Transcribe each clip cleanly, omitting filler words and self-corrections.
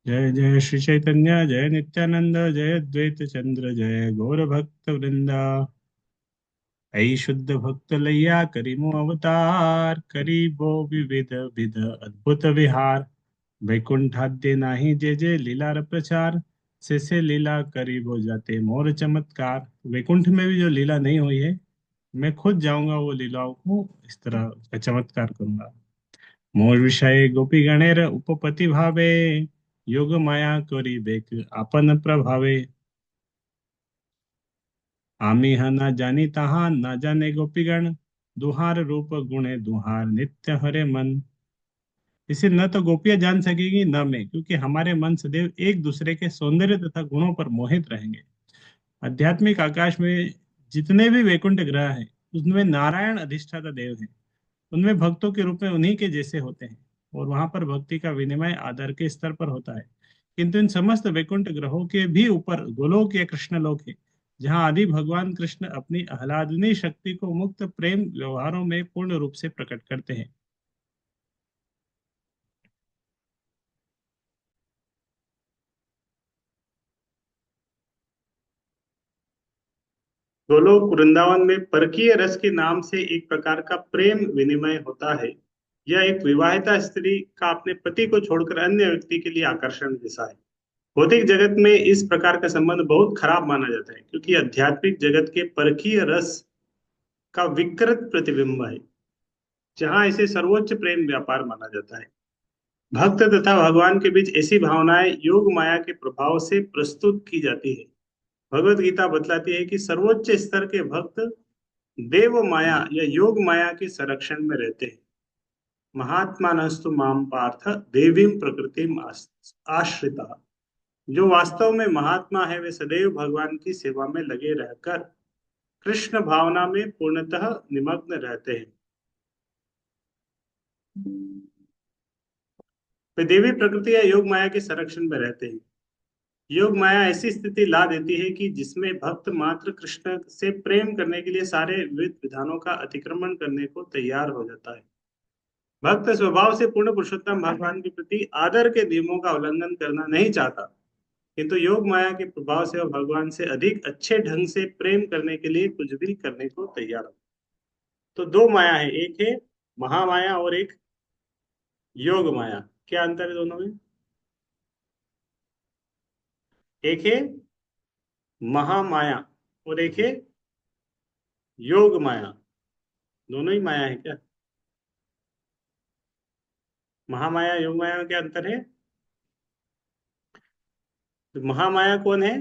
जय जय श्री चैतन्य जय नित्यानंद जय द्वैत चंद्र जय गौर भक्त वृंदा। ऐ शुद्ध भक्त लैया करीमो अवतार करीबो विविध विध अद्भुत विहार। वैकुंठाद्य नाही जे जे लीला प्रचार से लीला करीबो जाते मोर चमत्कार। वैकुंठ में भी जो लीला नहीं हुई है, मैं खुद जाऊंगा वो लीलाओं को इस तरह का चमत्कार करूंगा। मोर विषय गोपी गणेर उपपति भावे योग माया करी बेक आपन प्रभावे। आमी ह ना जानी तहा ना जाने गोपीगण दुहार रूप गुणे दुहार नित्य हरे मन। इसे न तो गोपियां जान सकेगी न मैं, क्योंकि हमारे मन सदैव एक दूसरे के सौंदर्य तथा गुणों पर मोहित रहेंगे। आध्यात्मिक आकाश में जितने भी वैकुंठ ग्रह हैं, उसमें नारायण अधिष्ठाता देव हैं। उनमें भक्तों के रूप में उन्हीं के जैसे होते हैं, और वहां पर भक्ति का विनिमय आदर के स्तर पर होता है। किंतु इन समस्त वैकुंठ ग्रहों के भी ऊपर गोलोक या कृष्णलोक है, जहाँ आदि भगवान कृष्ण अपनी आह्लादनी शक्ति को मुक्त प्रेम व्यवहारों में पूर्ण रूप से प्रकट करते हैं। गोलोक वृंदावन में परकीय रस के नाम से एक प्रकार का प्रेम विनिमय होता है। यह एक विवाहिता स्त्री का अपने पति को छोड़कर अन्य व्यक्ति के लिए आकर्षण जैसा है। भौतिक जगत में इस प्रकार का संबंध बहुत खराब माना जाता है, क्योंकि आध्यात्मिक जगत के परकीय रस का विकृत प्रतिबिंब है, जहां इसे सर्वोच्च प्रेम व्यापार माना जाता है। भक्त तथा भगवान के बीच ऐसी भावनाएं योग माया के प्रभाव से प्रस्तुत की जाती है। भगवत गीता बतलाती है कि सर्वोच्च स्तर के भक्त देव माया या योग माया के संरक्षण में रहते हैं। महात्मानस्तु माम पार्थ देवीं प्रकृतिम आश्रिता। जो वास्तव में महात्मा है वे सदैव भगवान की सेवा में लगे रहकर कृष्ण भावना में पूर्णतः निमग्न रहते हैं। वे देवी प्रकृति या योग माया के संरक्षण में रहते हैं। योग माया ऐसी स्थिति ला देती है कि जिसमें भक्त मात्र कृष्ण से प्रेम करने के लिए सारे विधि विधानों का अतिक्रमण करने को तैयार हो जाता है। भक्त स्वभाव से पूर्ण पुरुषोत्तम भगवान के प्रति आदर के नियमों का उल्लंघन करना नहीं चाहता, किंतु योग माया के प्रभाव से वह भगवान से अधिक अच्छे ढंग से प्रेम करने के लिए कुछ भी करने को तैयार हो। तो दो माया है, एक है महामाया और एक योग माया। क्या अंतर है दोनों में? एक है महामाया और एक है योग माया। दोनों ही माया है क्या? महामाया योग माया में क्या अंतर है? तो महामाया कौन है?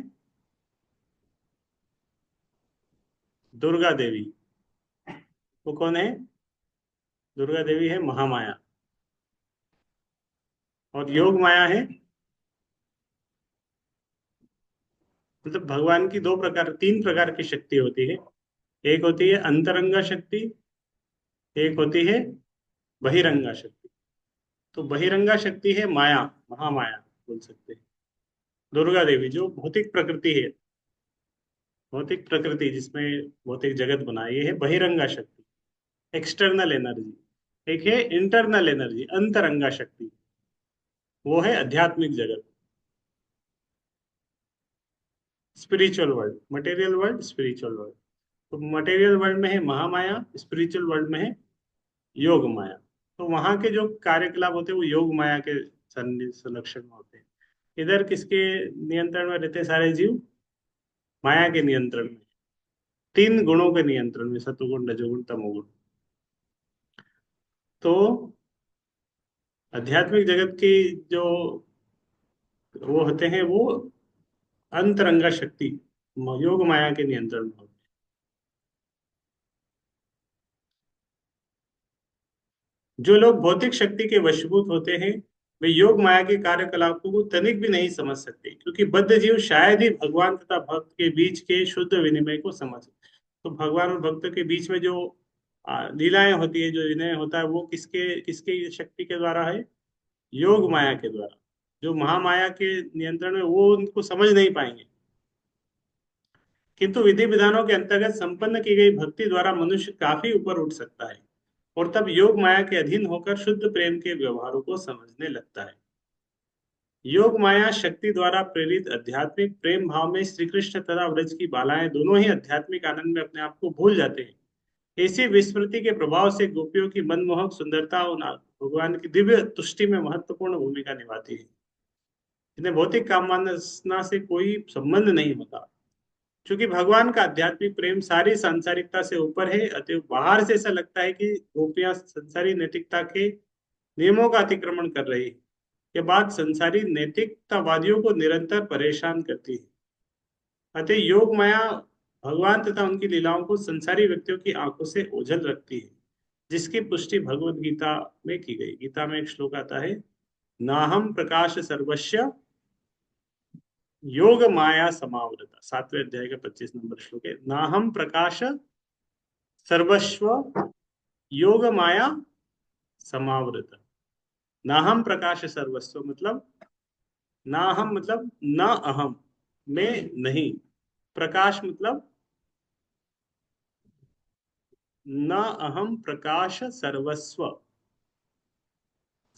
दुर्गा देवी। वो कौन है? दुर्गा देवी है महामाया। और योग माया है, मतलब भगवान की दो प्रकार तीन प्रकार की शक्ति होती है। एक होती है अंतरंगा शक्ति, एक होती है बहिरंगा शक्ति। तो बहिरंगा शक्ति है माया, महामाया बोल सकते हैं। दुर्गा देवी जो भौतिक प्रकृति है, भौतिक प्रकृति जिसमें भौतिक जगत बना है, ये है बहिरंगा शक्ति, एक्सटर्नल एनर्जी। एक है इंटरनल एनर्जी, अंतरंगा शक्ति, वो है आध्यात्मिक जगत, spiritual world. Material world, spiritual world. तो मटेरियल वर्ल्ड में है महामाया, स्पिरिचुअल वर्ल्ड में है योग माया। तो वहां के जो कार्यकलाप होते हैं वो योग माया के संरक्षण में होते हैं। इधर किसके नियंत्रण में रहते हैं सारे जीव? माया के नियंत्रण में, तीन गुणों के नियंत्रण में, सतुगुण रजोगुण तमोगुण। तो आध्यात्मिक जगत की जो वो होते हैं वो अंतरंगा शक्ति योग माया के नियंत्रण में होते हैं। जो लोग भौतिक शक्ति के वशीभूत होते हैं, वे योग माया के कार्यकलापों को तनिक भी नहीं समझ सकते, क्योंकि बद्ध जीव शायद ही भगवान तथा भक्त के बीच के शुद्ध विनिमय को समझ। तो भगवान और भक्त के बीच में जो लीलाएं होती है, जो विनय होता है, वो किसके किसके शक्ति के द्वारा है? योग माया के द्वारा। जो महामाया के नियंत्रण में, वो उनको समझ नहीं पाएंगे। किंतु विधि विधानों के अंतर्गत संपन्न की गई भक्ति द्वारा मनुष्य काफी ऊपर उठ सकता है, और तब योग माया के अधीन होकर शुद्ध प्रेम के व्यवहारों को समझने लगता है। योग माया शक्ति द्वारा प्रेरित आध्यात्मिक प्रेम भाव में श्री कृष्ण तथा व्रज की बालाएं दोनों ही आध्यात्मिक आनंद में अपने आप को भूल जाते हैं। इसी विस्मृति के प्रभाव से गोपियों की मनमोहक सुंदरता उन भगवान की दिव्य तुष्टि में महत्वपूर्ण भूमिका निभाती है। इन्हें भौतिक कामना से कोई संबंध नहीं होता। क्योंकि भगवान का आध्यात्मिक प्रेम सारी सांसारिकता से ऊपर है, अतएव बाहर से ऐसा लगता है कि गोपियां संसारी नैतिकता के नियमों का अतिक्रमण कर रही है। यह बात संसारी नैतिकतावादियों को निरंतर परेशान करती है। अतः योग माया भगवान तथा उनकी लीलाओं को संसारी व्यक्तियों की आंखों से ओझल रखती है, जिसकी पुष्टि भगवत गीता में की गई। गीता में एक श्लोक आता है, नाहम प्रकाश सर्वस्य योग माया समावृता। 7वें अध्याय का 25 नंबर श्लोक है, नाहम प्रकाश सर्वस्व योग माया समावृत। नाहम प्रकाश सर्वस्व मतलब, नाहम मतलब न अहम, मैं नहीं। प्रकाश मतलब न अहम प्रकाश सर्वस्व।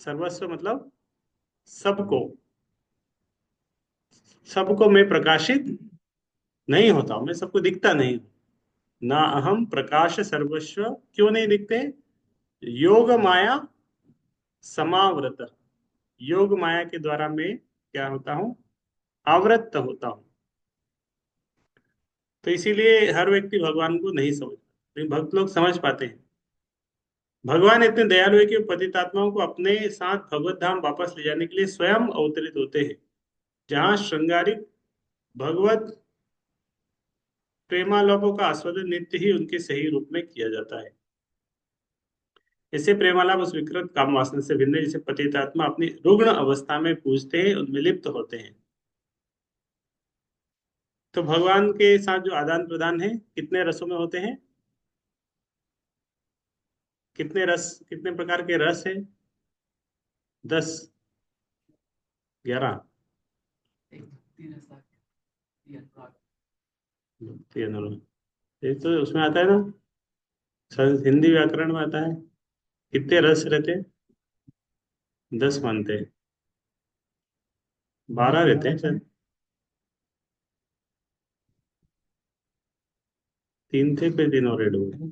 सर्वस्व मतलब सबको, सबको मैं प्रकाशित नहीं होता हूं, मैं सबको दिखता नहीं हूं। ना अहम प्रकाश सर्वस्व, क्यों नहीं दिखते? योग माया समावृत, योग माया के द्वारा मैं क्या होता हूं? आवृत होता हूं। तो इसीलिए हर व्यक्ति भगवान को नहीं समझ पाता, लेकिन भक्त लोग समझ पाते हैं। भगवान इतने दयालु है कि वो पतितात्माओं को अपने साथ भगवत धाम वापस ले जाने के लिए स्वयं अवतरित होते हैं। जहां श्रृंगारिक भगवत प्रेमालापों का आस्वादन नित्य ही उनके सही रूप में किया जाता है। ऐसे प्रेमालाप उस विकृत काम वासना से भिन्न है, जिसे पतितात्मा अपनी रुग्ण अवस्था में पूजते हैं, उनमें लिप्त होते हैं। तो भगवान के साथ जो आदान प्रदान है कितने रसों में होते हैं? कितने रस, कितने प्रकार के रस है? 10, 11, ये तो उसमें आता है ना, हिंदी व्याकरण में आता है। कितने रस रहते हैं? 10 मानते हैं, 12 रहते हैं शायद। 3 थे, फिर तीनों रेड हो गए।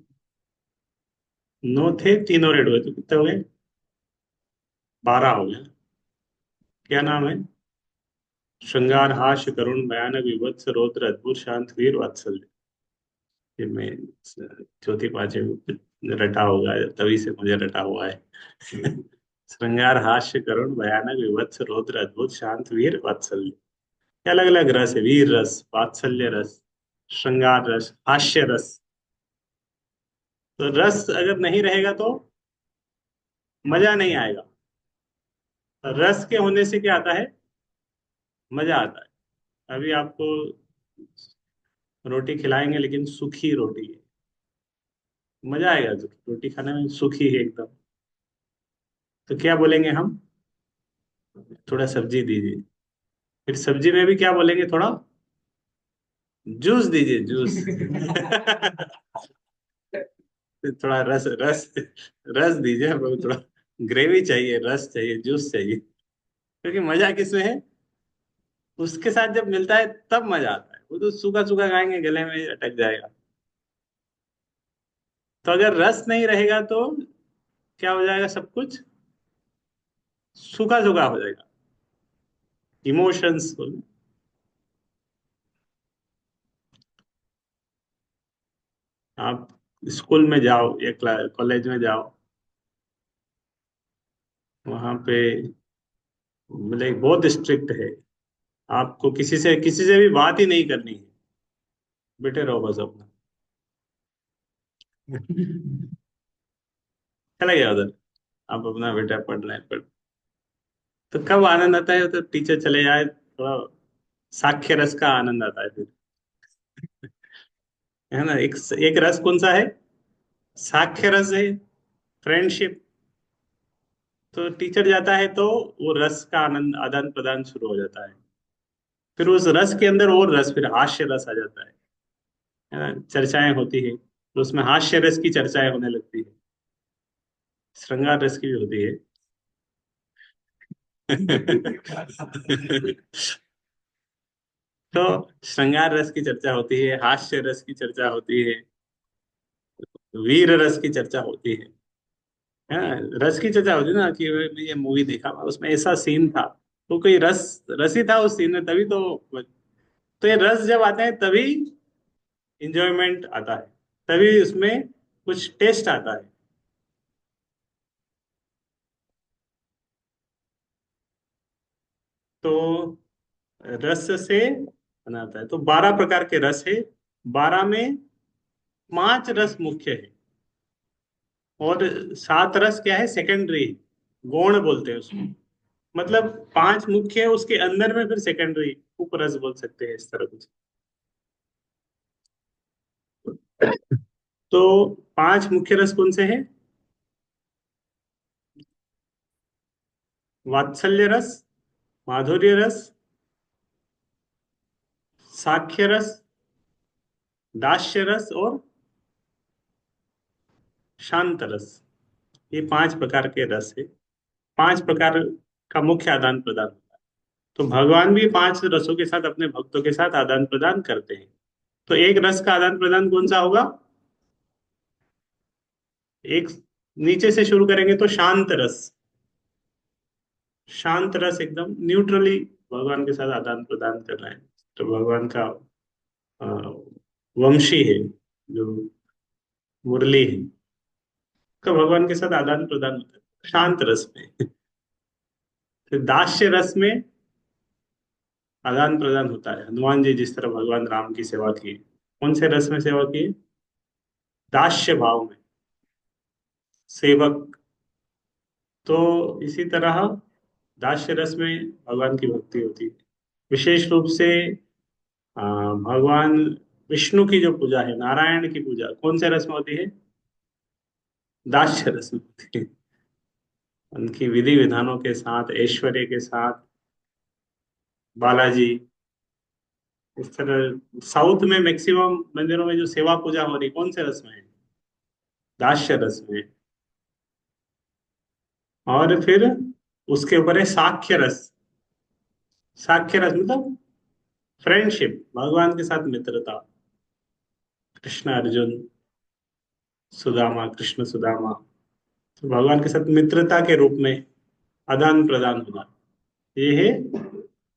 9 थे, तीनों रेड हुए, तो कितने हो गए? 12 हो गए। क्या नाम है? श्रृंगार, हास्य, करुण, भयानक, विभत्स, रौद्र, अद्भुत, शांत, वीर, वात्सल्य। ये मैं चौथी पांचवी रटा होगा, तभी से मुझे रटा हुआ है। श्रृंगार, हास्य, करुण, भयानक, विभत्स, रौद्र, अद्भुत, शांत, वीर, वात्सल्य। अलग अलग रस है, वीर रस, वात्सल्य रस, श्रृंगार रस, हास्य रस। तो रस अगर नहीं रहेगा तो मजा नहीं आएगा। रस के होने से क्या आता है? मजा आता है। अभी आपको रोटी खिलाएंगे, लेकिन सूखी रोटी है, मजा आएगा? तो रोटी खाने में सूखी है एकदम, तो क्या बोलेंगे हम? थोड़ा सब्जी दीजिए। फिर सब्जी में भी क्या बोलेंगे? थोड़ा जूस दीजिए, जूस। फिर थोड़ा रस रस रस दीजिए, हमको थोड़ा ग्रेवी चाहिए, रस चाहिए, जूस चाहिए। क्योंकि मजा किसमें है? उसके साथ जब मिलता है तब मजा आता है। वो तो सूखा सूखा खाएंगे, गले में अटक जाएगा। तो अगर रस नहीं रहेगा तो क्या हो जाएगा? सब कुछ सूखा सूखा हो जाएगा। इमोशंस, आप स्कूल में जाओ या कॉलेज में जाओ, वहां पे मतलब बहुत स्ट्रिक्ट है। आपको किसी से भी बात ही नहीं करनी है, बैठे रहो बस अपना। चला गया उधर, आप अपना बेटा पढ़ रहे हैं, पढ़। तो कब आनंद आता है? तो टीचर चले जाए, थोड़ा साक्ष्य रस का आनंद आता है फिर, है ना? एक एक रस कौन सा है? साक्ष्य रस है, फ्रेंडशिप। तो टीचर जाता है तो वो रस का आनंद, आदान प्रदान शुरू हो जाता है। फिर उस रस के अंदर और रस, फिर हास्य रस आ जाता है ना? चर्चाएं होती है, तो उसमें हास्य रस की चर्चाएं होने लगती है, श्रृंगार रस की भी होती है। तो श्रृंगार रस की चर्चा होती है, हास्य रस की चर्चा होती है, वीर रस की चर्चा होती है। हाँ, रस की चर्चा होती है ना कि मैं ये मूवी देखा, उसमें ऐसा सीन था, तो कोई रसी था उस सीन में, तभी तो ये रस जब आते हैं तभी इंजॉयमेंट आता है, तभी उसमें कुछ टेस्ट आता है। तो रस से बनाता है, तो 12 प्रकार के रस है। 12 में 5 रस मुख्य है, और 7 रस क्या है, सेकेंडरी, गौण बोलते हैं उसको। मतलब 5 मुख्य है, उसके अंदर में फिर सेकेंडरी उपरस बोल सकते हैं, इस तरह कुछ। तो 5 मुख्य रस कौन से हैं? वात्सल्य रस, माधुर्य रस, साख्य रस, दास्य रस और शांत रस। ये 5 प्रकार के रस है। 5 प्रकार का मुख्य आदान प्रदान होता है। तो भगवान भी 5 रसों के साथ अपने भक्तों के साथ आदान प्रदान करते हैं। तो एक रस का आदान प्रदान कौन सा होगा? एक, नीचे से शुरू करेंगे तो शांत रस। शांत रस एकदम न्यूट्रली भगवान के साथ आदान प्रदान कर रहे हैं। तो भगवान का अ, वंशी है, जो मुरली है, का भगवान के साथ आदान प्रदान होता है शांत रस में। फिर दास्य रस में आदान प्रदान होता है। हनुमान जी जिस तरह भगवान राम की सेवा की, कौन से रस में सेवा की? दास्य भाव में, सेवक। तो इसी तरह दास्य रस में भगवान की भक्ति होती है। विशेष रूप से भगवान विष्णु की जो पूजा है, नारायण की पूजा कौन से रस में होती है? दास्य रस में होती है। उनकी विधि विधानों के साथ, ऐश्वर्य के साथ, बालाजी, इस तरह साउथ में मैक्सिमम मंदिरों में जो सेवा पूजा हो रही, कौन से रस में है? दास्य रस में। और फिर उसके ऊपर है साख्य रस। साख्य रस मतलब फ्रेंडशिप, भगवान के साथ मित्रता। कृष्ण अर्जुन, सुदामा, कृष्ण सुदामा, तो भगवान के साथ मित्रता के रूप में आदान प्रदान होना, ये है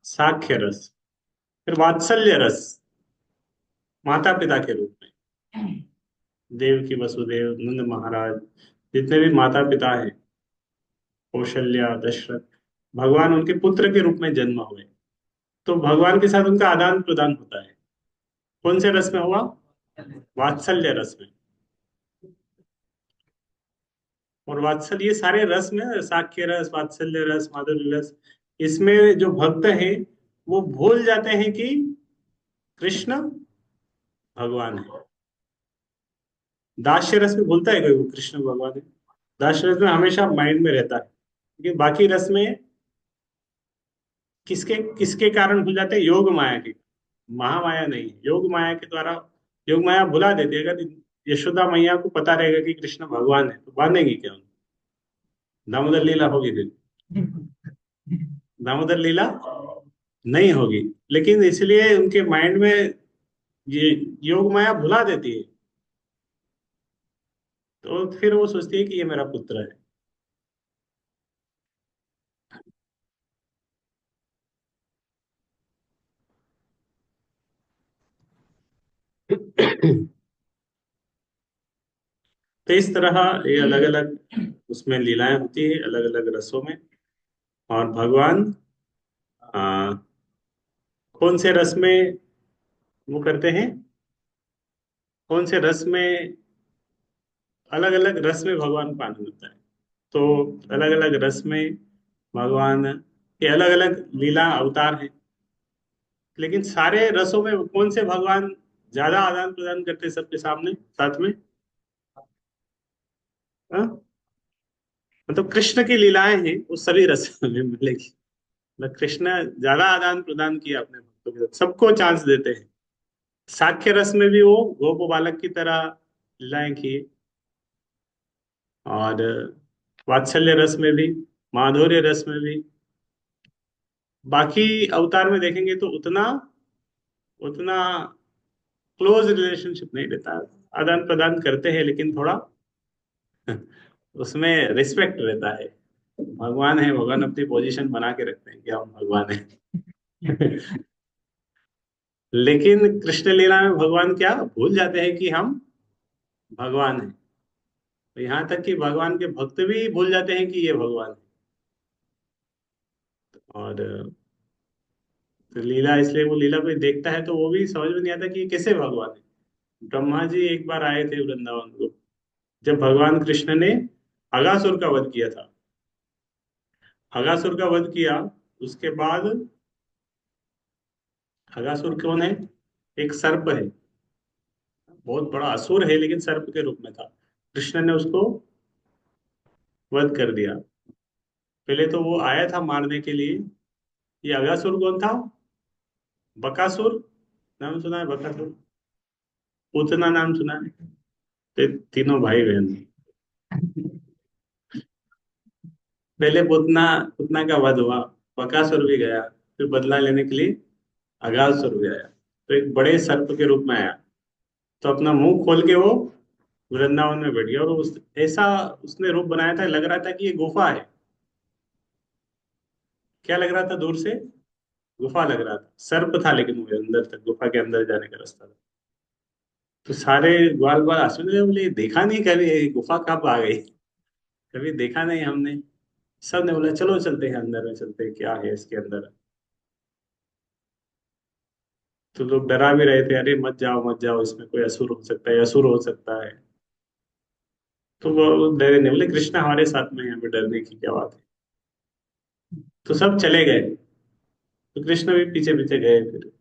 साख्य रस। फिर वात्सल्य रस, माता पिता के रूप में। देव की, वसुदेव, नंद महाराज, जितने भी माता पिता हैं, कौशल्या, दशरथ, भगवान उनके पुत्र के रूप में जन्म हुए, तो भगवान के साथ उनका आदान प्रदान होता है। कौन से रस में हुआ? वात्सल्य रस में। और वात्सल्य, ये सारे रस में, साख्य रस, वात्सल्य रस, माधुर्य रस, इसमें जो भक्त हैं वो भूल जाते हैं कि कृष्ण भगवान है। दास्य रस में भूलता है कोई वो कृष्ण भगवान है? दास्य रस में हमेशा माइंड में रहता है, क्योंकि बाकी रस में किसके किसके कारण भूल जाते हैं? योग माया के। महामाया नहीं, योग माया के द्वारा। योग माया भुला देती है। अगर यशोदा मैया को पता रहेगा कि कृष्ण भगवान है, तो बांधेगी क्या उनको? दामोदर लीला होगी फिर? दामोदर लीला नहीं होगी। लेकिन इसलिए उनके माइंड में ये योग माया भुला देती है, तो फिर वो सोचती है कि ये मेरा पुत्र है। तो इस तरह ये अलग अलग उसमें लीलाएं होती है, अलग अलग रसों में। और भगवान आ, कौन से रस में वो करते हैं, कौन से रस में, अलग अलग रस में भगवान को आनंद होता है। तो अलग अलग रस में भगवान के अलग अलग लीला अवतार हैं। लेकिन सारे रसों में कौन से भगवान ज्यादा आदान प्रदान करते हैं सबके सामने साथ में? हाँ? मतलब कृष्ण की लीलाएं हैं वो सभी रस में मिलेगी। मतलब कृष्ण ज्यादा आदान प्रदान किया अपने भक्तों के साथ, सबको चांस देते हैं। साख्य रस में भी वो गोप बालक की तरह लीलाएं की, और वात्सल्य रस में भी, माधुर्य रस में भी, बाकी अवतार में देखेंगे तो उतना उतना क्लोज रिलेशनशिप नहीं रहता। आदान प्रदान करते हैं लेकिन थोड़ा उसमें रिस्पेक्ट रहता है। भगवान है, भगवान अपनी पोजीशन बना के रखते हैं कि हम भगवान हैं। लेकिन कृष्ण लीला में भगवान क्या भूल जाते हैं कि हम भगवान हैं। तो यहाँ तक कि भगवान के भक्त भी भूल जाते हैं कि ये भगवान है। और तो लीला, इसलिए वो लीला कोई देखता है तो वो भी समझ में नहीं आता कि ये कैसे भगवान है। ब्रह्मा जी एक बार आए थे वृंदावन को, जब भगवान कृष्ण ने अगासुर का वध किया था। अगासुर का वध किया, उसके बाद, अगासुर कौन है? एक सर्प है, बहुत बड़ा असुर है लेकिन सर्प के रूप में था। कृष्ण ने उसको वध कर दिया। पहले तो वो आया था मारने के लिए। ये अगासुर कौन था? बकासुर, नाम सुना है बकासुर? पूतना नाम सुना है? तीनों भाई बहन। पहले पूतना पूतना का वध हुआ, बकासुर भी गया, फिर बदला लेने के लिए अगासुर भी आया। तो एक बड़े सर्प के रूप में आया, तो अपना मुंह खोल के वो वृंदावन में बैठ गया। और उस ऐसा उसने रूप बनाया था, लग रहा था कि ये गुफा है। क्या लग रहा था दूर से? गुफा लग रहा था। सर्प था लेकिन वो अंदर तक, गुफा के अंदर जाने का रास्ता था। तो सारे ग्वाल बाल हंसने लगे, बोले देखा नहीं कभी, ये गुफा कब आ गई, कभी देखा नहीं हमने। सब ने बोला चलो चलते हैं अंदर में, चलते हैं क्या है इसके अंदर। तो लोग डरा भी रहे थे, अरे मत जाओ मत जाओ, इसमें कोई असुर हो सकता है, असुर हो सकता है। तो वो डरे नहीं, बोले कृष्णा हमारे साथ में है, यहाँ पे डरने की क्या बात है। तो सब चले गए, तो कृष्ण भी पीछे पीछे गए फिर।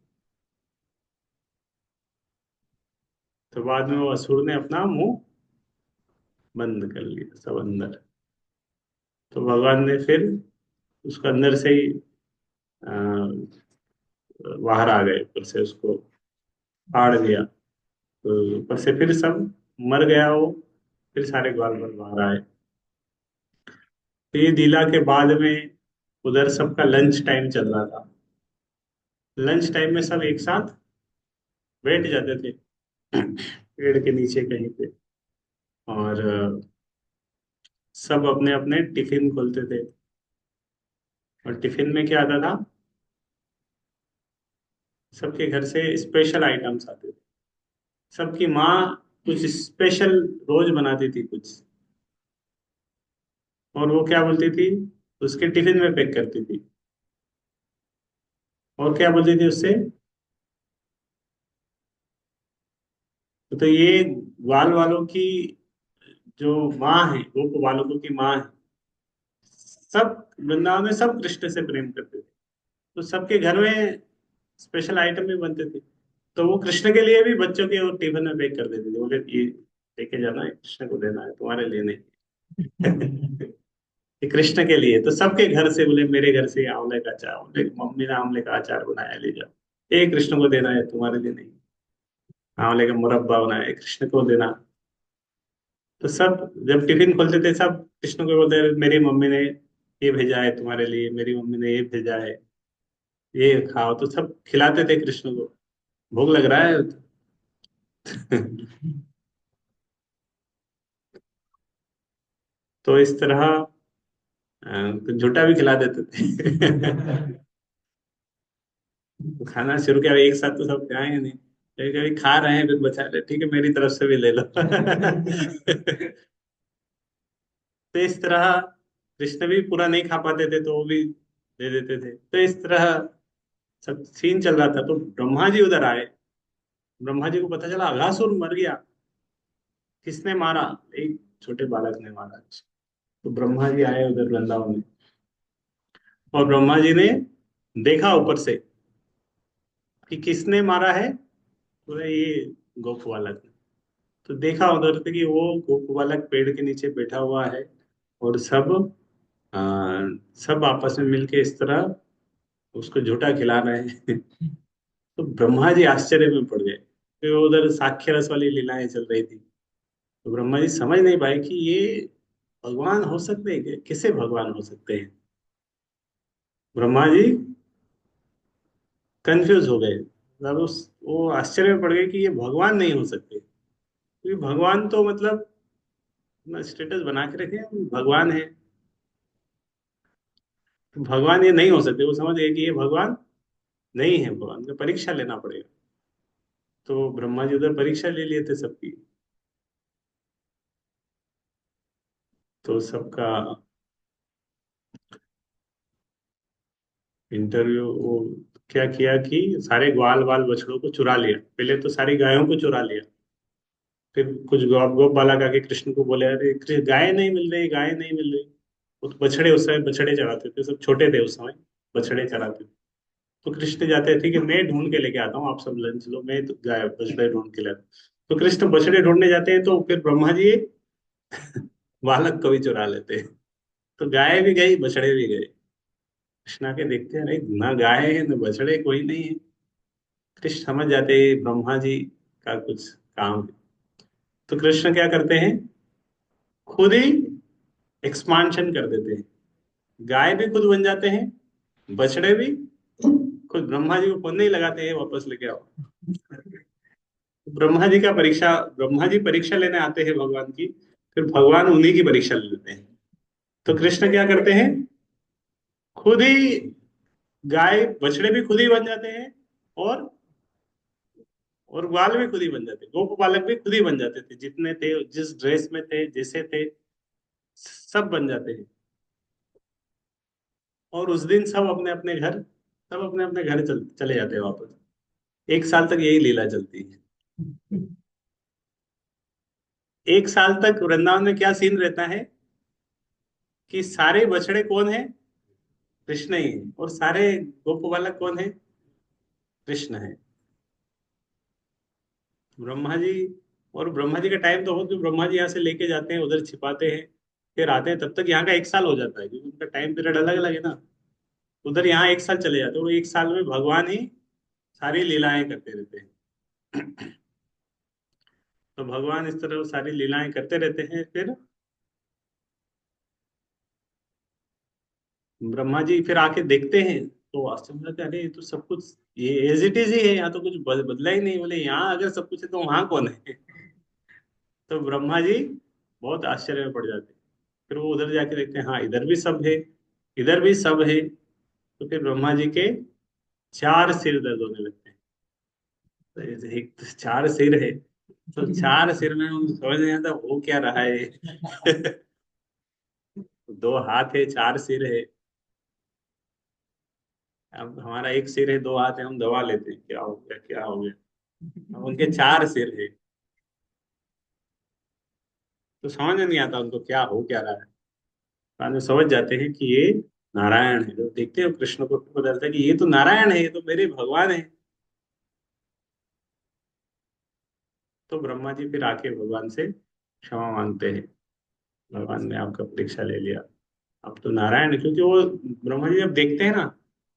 तो बाद में वो असुर ने अपना मुंह बंद कर लिया, सब अंदर। तो भगवान ने फिर उसको अंदर से ही अ, बाहर आ गए, ऊपर से उसको फाड़ दिया। तो ऊपर से फिर सब मर गया वो। फिर सारे ग्वाल बाल बाहर आए। तो ये लीला के बाद में उधर सबका लंच टाइम चल रहा था। लंच टाइम में सब एक साथ बैठ जाते थे पेड़ के नीचे कहीं पे। और सब अपने अपने टिफिन खोलते थे। और टिफिन में क्या आता था? सबके घर से स्पेशल आइटम्स आते थे। सबकी माँ कुछ स्पेशल रोज बनाती थी कुछ। और वो क्या बोलती थी, उसके टिफिन में पैक करती थी। और क्या बोलती थी उससे? तो ये ग्वाल वालों की जो माँ है, गोप बालकों की माँ है, सब वृंदावन में सब कृष्ण से प्रेम करते थे। तो सबके घर में स्पेशल आइटम भी बनते थे। तो वो कृष्ण के लिए भी बच्चों के वो टिफिन में पैक कर देते थे, बोले ये लेके जाना है, कृष्ण को देना है, तुम्हारे लिए नहीं। ये कृष्ण के लिए। तो सबके घर से, बोले मेरे घर से आंवले का अचार, बोले मम्मी ने आंवले का अचार बनाया, ले जाओ, ये कृष्ण को देना है, तुम्हारे लिए नहीं। आंवले का मुरब्बा बनाया है, कृष्ण को देना। तो सब जब टिफिन खोलते थे, सब कृष्ण को बोलते मेरी मम्मी ने ये भेजा है तुम्हारे लिए, मेरी मम्मी ने ये भेजा है, ये खाओ। तो सब खिलाते थे कृष्ण को, भूख लग रहा है। तो इस तरह तो झूठा भी खिला देते थे। तो खाना शुरू किया, एक साथ तो सब खाएंगे नहीं, कभी कभी खा रहे हैं फिर बचा ले, ठीक है मेरी तरफ से भी ले लो। तो इस तरह कृष्ण भी पूरा नहीं खा पाते थे तो वो भी दे देते थे। तो इस तरह सब सीन चल रहा था। तो ब्रह्मा जी उधर आए। ब्रह्मा जी को पता चला अघासुर मर गया। किसने मारा? एक छोटे बालक ने मारा। तो ब्रह्मा जी आए उधर वृंदावन में। और ब्रह्मा जी ने देखा ऊपर से कि किसने मारा है। बोले ये गोप बालक ने। तो देखा उधर से कि वो गोप बालक पेड़ के नीचे बैठा हुआ है। और सब आ, सब आपस में मिलके इस तरह उसको झूठा खिला रहे हैं। तो ब्रह्मा जी आश्चर्य में पड़ गए। फिर उधर साक्ष्य रस वाली लीलाएं चल रही थी। तो ब्रह्मा जी समझ नहीं पाए कि ये भगवान हो सकते हैं क्या? कैसे भगवान हो सकते हैं? ब्रह्मा जी कंफ्यूज हो गए, मतलब उस वो आश्चर्य में पड़ गए कि ये भगवान नहीं हो सकते, क्योंकि भगवान तो मतलब स्टेटस बना के रखे हैं, भगवान है, तो भगवान ये नहीं हो सकते। वो समझ गए कि ये भगवान नहीं है, भगवान का परीक्षा लेना पड़ेगा। तो ब्रह्मा जी उधर परीक्षा ले लिए थे सबकी। तो सबका इंटरव्यू, वो क्या किया कि सारे ग्वाल बाल बछड़ों को चुरा लिया, पहले तो सारी गायों को चुरा लिया। फिर कुछ गोप बालक आके कृष्ण को बोले, अरे गाय नहीं मिल रही, गाय नहीं मिल रही। वो तो बछड़े, उस समय बछड़े चराते थे, सब छोटे थे उस समय, बछड़े चराते थे। तो कृष्ण जाते थे कि मैं ढूंढ के लेके आता हूँ, आप सब लंच लो, मैं तो गाय बछड़े ढूंढ के लाता हूँ। तो कृष्ण बछड़े ढूंढने जाते हैं, तो फिर ब्रह्मा जी बालक को भी चुरा लेते हैं। तो गाय भी गई, बछड़े भी गए। कृष्ण आके देखते हैं, नहीं ना गाय है ना बछड़े, कोई नहीं है। कृष्ण समझ जाते हैं ब्रह्मा जी का कुछ काम है। तो कृष्ण क्या करते हैं, खुद ही एक्सपांशन कर देते हैं, गाय भी खुद बन जाते हैं, बछड़े भी खुद। ब्रह्मा जी को फोन नहीं लगाते हैं, वापस लेके आओ। ब्रह्मा जी परीक्षा लेने आते हैं भगवान की, फिर भगवान उन्हीं की परीक्षा ले लेते हैं। तो कृष्ण क्या करते हैं, खुद ही गाय बछड़े भी खुद ही बन जाते हैं, और और ग्वाल भी खुद ही बन जाते, गोप बालक भी खुद ही बन जाते थे, जितने थे, जिस ड्रेस में थे, जैसे थे, सब बन जाते हैं। और उस दिन सब अपने अपने घर चले जाते हैं वापस। एक साल तक यही लीला चलती है। एक साल तक वृंदावन में क्या सीन रहता है कि सारे बछड़े कौन है, कृष्ण ही है, और सारे गोप बालक कौन है, कृष्ण है। ब्रह्मा जी, और ब्रह्मा जी का टाइम तो हो, कि ब्रह्मा जी यहाँ से लेके जाते हैं, उधर छिपाते हैं, फिर आते हैं, तब तक यहाँ का एक साल हो जाता है, क्योंकि उनका टाइम पीरियड अलग अलग है ना। उधर यहाँ एक साल चले जाते हैं, और एक साल में भगवान ही सारी लीलाएं करते रहते हैं। तो भगवान इस तरह सारी लीलाएं करते रहते हैं। फिर ब्रह्मा जी फिर आके देखते हैं, तो आश्चर्य में कहते हैं, अरे ये तो सब कुछ ये एज इट इज ही है, यहाँ तो कुछ बदला ही नहीं। बोले यहाँ अगर सब कुछ है तो वहां कौन है? तो ब्रह्मा जी बहुत आश्चर्य में पड़ जाते हैं। फिर वो उधर जाके देखते हैं, हाँ इधर भी सब है, इधर भी सब है। तो फिर ब्रह्मा जी के चार सिर दर्द होने लगते हैं। तो एक तो चार सिर है, तो चार सिर में उनको समझ नहीं आता हो क्या रहा है। दो हाथ है, चार सिर है। अब हमारा एक सिर है, दो हाथ है, हम दबा लेते हैं, क्या हो गया, क्या हो गया। अब उनके चार सिर है, तो समझ में नहीं आता उनको क्या हो क्या रहा है। बाद में समझ जाते हैं कि ये नारायण है। जब देखते हो कृष्ण को, तो पता चलता है कि ये तो नारायण है, ये तो मेरे भगवान है। तो ब्रह्मा जी फिर आके भगवान से क्षमा मांगते हैं, भगवान ने आपका परीक्षा ले लिया, अब तो नारायण है। क्योंकि वो ब्रह्मा जी जब देखते हैं ना,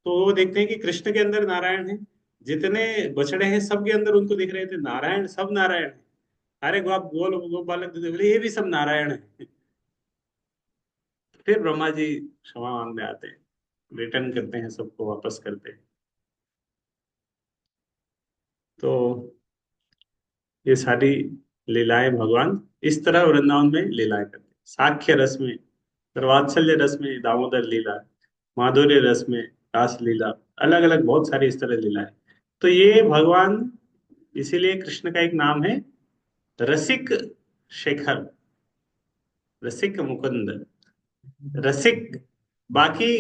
तो वो देखते हैं कि कृष्ण के अंदर नारायण है, जितने बछड़े हैं सबके अंदर उनको दिख रहे थे नारायण, सब नारायण है। अरे गोप गोल गोप बालक थे, बोले ये भी सब नारायण है। फिर ब्रह्मा जी क्षमा मांगने आते हैं, रिटर्न करते हैं, सबको वापस करते हैं। तो ये सारी लीलाएं भगवान इस तरह वृंदावन में लीलाएं करते हैं। साख्य रस में, फिर वात्सल्य रस में दामोदर लीला, माधुर्य रस में रास लीला, अलग अलग बहुत सारी इस तरह लीलाएं। तो ये भगवान, इसीलिए कृष्ण का एक नाम है रसिक शेखर, रसिक मुकुंद, रसिक। बाकी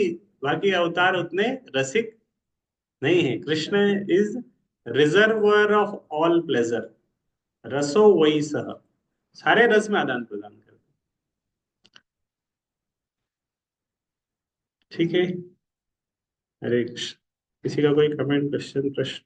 बाकी अवतार उतने रसिक नहीं है। Krishna is reservoir of all pleasure, रसो वही सह, सारे रस में आदान प्रदान करते हैं। ठीक है, हरे कृष्ण। किसी का कोई कमेंट, क्वेश्चन, प्रश्न?